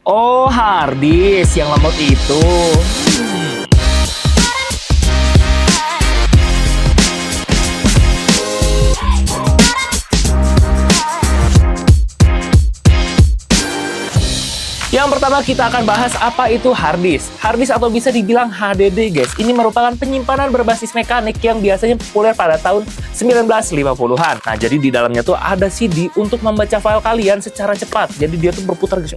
Oh, harddisk yang lemot itu. Yang pertama kita akan bahas apa itu harddisk. Harddisk atau bisa dibilang HDD guys. Ini merupakan penyimpanan berbasis mekanik yang biasanya populer pada tahun 1950-an. Nah, jadi di dalamnya tuh ada CD untuk membaca file kalian secara cepat. Jadi dia tuh berputar guys.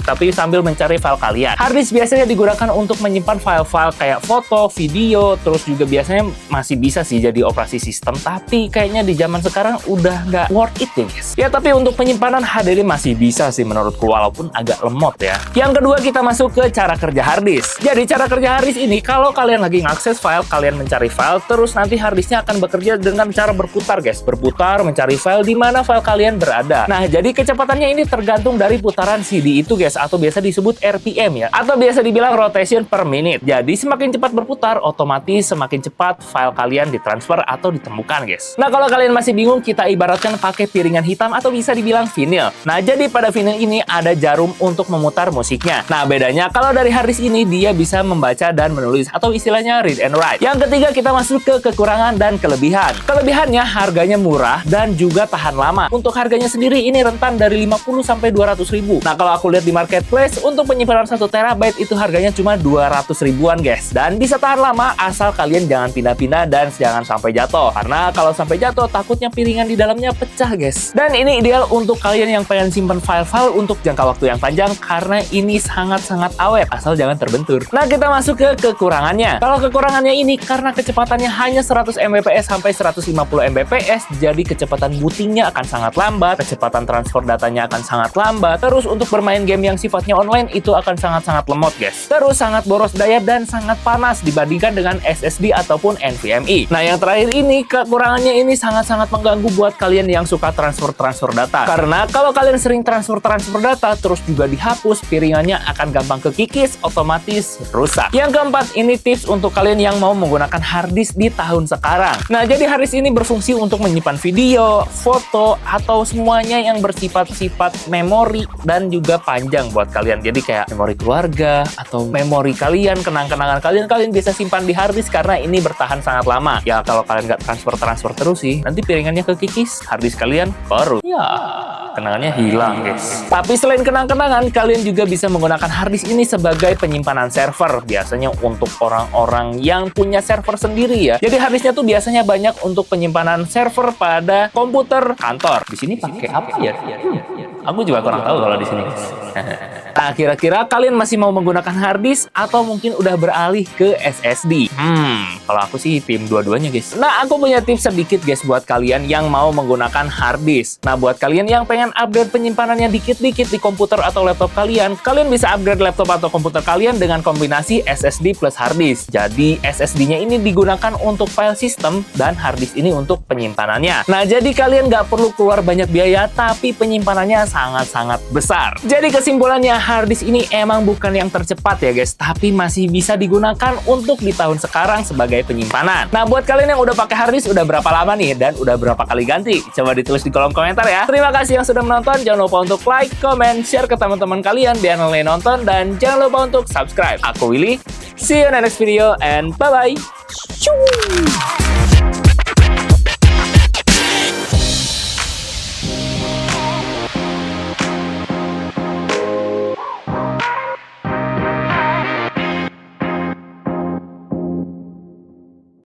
Tapi sambil mencari file kalian. Harddisk biasanya digunakan untuk menyimpan file-file kayak foto, video, terus juga biasanya masih bisa sih jadi operasi sistem, tapi kayaknya di zaman sekarang udah nggak worth it ya guys. Ya, tapi untuk penyimpanan HDD masih bisa sih menurutku, walaupun agak lemot ya. Yang kedua kita masuk ke cara kerja harddisk. Jadi cara kerja harddisk ini, kalau kalian lagi ngakses file, kalian mencari file, terus nanti harddisknya akan bekerja dengan cara berputar guys. Berputar mencari file di mana file kalian berada. Nah, jadi kecepatannya ini tergantung dari putaran CD itu guys, atau biasa disebut RPM ya, atau biasa dibilang rotation per minute. Jadi semakin cepat berputar, otomatis semakin cepat file kalian ditransfer atau ditemukan guys. Nah, kalau kalian masih bingung, kita ibaratkan pakai piringan hitam atau bisa dibilang vinil. Nah, jadi pada vinil ini ada jarum untuk memutar musiknya. Nah, bedanya kalau dari harddisk ini dia bisa membaca dan menulis atau istilahnya read and write. Yang ketiga kita masuk ke kekurangan dan kelebihan. Kelebihannya harganya murah dan juga tahan lama. Untuk harganya sendiri ini rentan dari 50 sampai 200 ribu. Nah, kalau aku lihat di marketplace untuk penyimpanan 1 TB itu harganya cuma 200 ribuan guys, dan bisa tahan lama asal kalian jangan pindah-pindah dan jangan sampai jatuh, karena kalau sampai jatuh takutnya piringan di dalamnya pecah guys. Dan ini ideal untuk kalian yang pengen simpan file-file untuk jangka waktu yang panjang karena ini sangat-sangat awet asal jangan terbentur. Nah, kita masuk ke kekurangannya. Kalau kekurangannya ini karena kecepatannya hanya 100 Mbps sampai 150 Mbps, jadi kecepatan bootingnya akan sangat lambat, kecepatan transfer datanya akan sangat lambat, terus untuk bermain game yang sifatnya online itu akan sangat-sangat lemot guys. Terus sangat boros daya dan sangat panas dibandingkan dengan SSD ataupun NVMe. Nah, yang terakhir ini kekurangannya ini sangat-sangat mengganggu buat kalian yang suka transfer data. Karena kalau kalian sering transfer data terus juga dihapus, piringannya akan gampang kekikis, otomatis rusak. Yang keempat, ini tips untuk kalian yang mau menggunakan harddisk di tahun sekarang. Nah, jadi harddisk ini berfungsi untuk menyimpan video, foto, atau semuanya yang bersifat memori dan juga panjang buat kalian. Jadi kayak memori keluarga atau memori kalian, kenang-kenangan kalian bisa simpan di harddisk karena ini bertahan sangat lama. Ya, kalau kalian nggak transfer terus sih, nanti piringannya kekikis, harddisk kalian baru. Ya, kenangannya hilang guys. Tapi selain kenang-kenangan, kalian juga bisa menggunakan harddisk ini sebagai penyimpanan server. Biasanya untuk orang-orang yang punya server sendiri ya. Jadi harddisknya tuh biasanya banyak untuk penyimpanan server pada komputer kantor. Di sini pakai apa ya? Aku juga kurang tahu kalau di sini. Nah, kira-kira kalian masih mau menggunakan harddisk atau mungkin udah beralih ke SSD? Kalau aku sih tim dua-duanya guys. Nah, aku punya tips sedikit guys buat kalian yang mau menggunakan harddisk. Nah, buat kalian yang pengen upgrade penyimpanannya dikit-dikit di komputer atau laptop kalian bisa upgrade laptop atau komputer kalian dengan kombinasi SSD plus harddisk. Jadi SSD-nya ini digunakan untuk file system dan harddisk ini untuk penyimpanannya. Nah, jadi kalian nggak perlu keluar banyak biaya, tapi penyimpanannya sangat-sangat besar. Jadi kesimpulannya, harddisk ini emang bukan yang tercepat ya guys, tapi masih bisa digunakan untuk di tahun sekarang sebagai penyimpanan. Nah, buat kalian yang udah pakai harddisk udah berapa lama nih dan udah berapa kali ganti? Coba ditulis di kolom komentar ya. Terima kasih yang sudah menonton. Jangan lupa untuk like, comment, share ke teman-teman kalian biar yang lain nonton, dan jangan lupa untuk subscribe. Aku Willy. See you in the next video and bye-bye.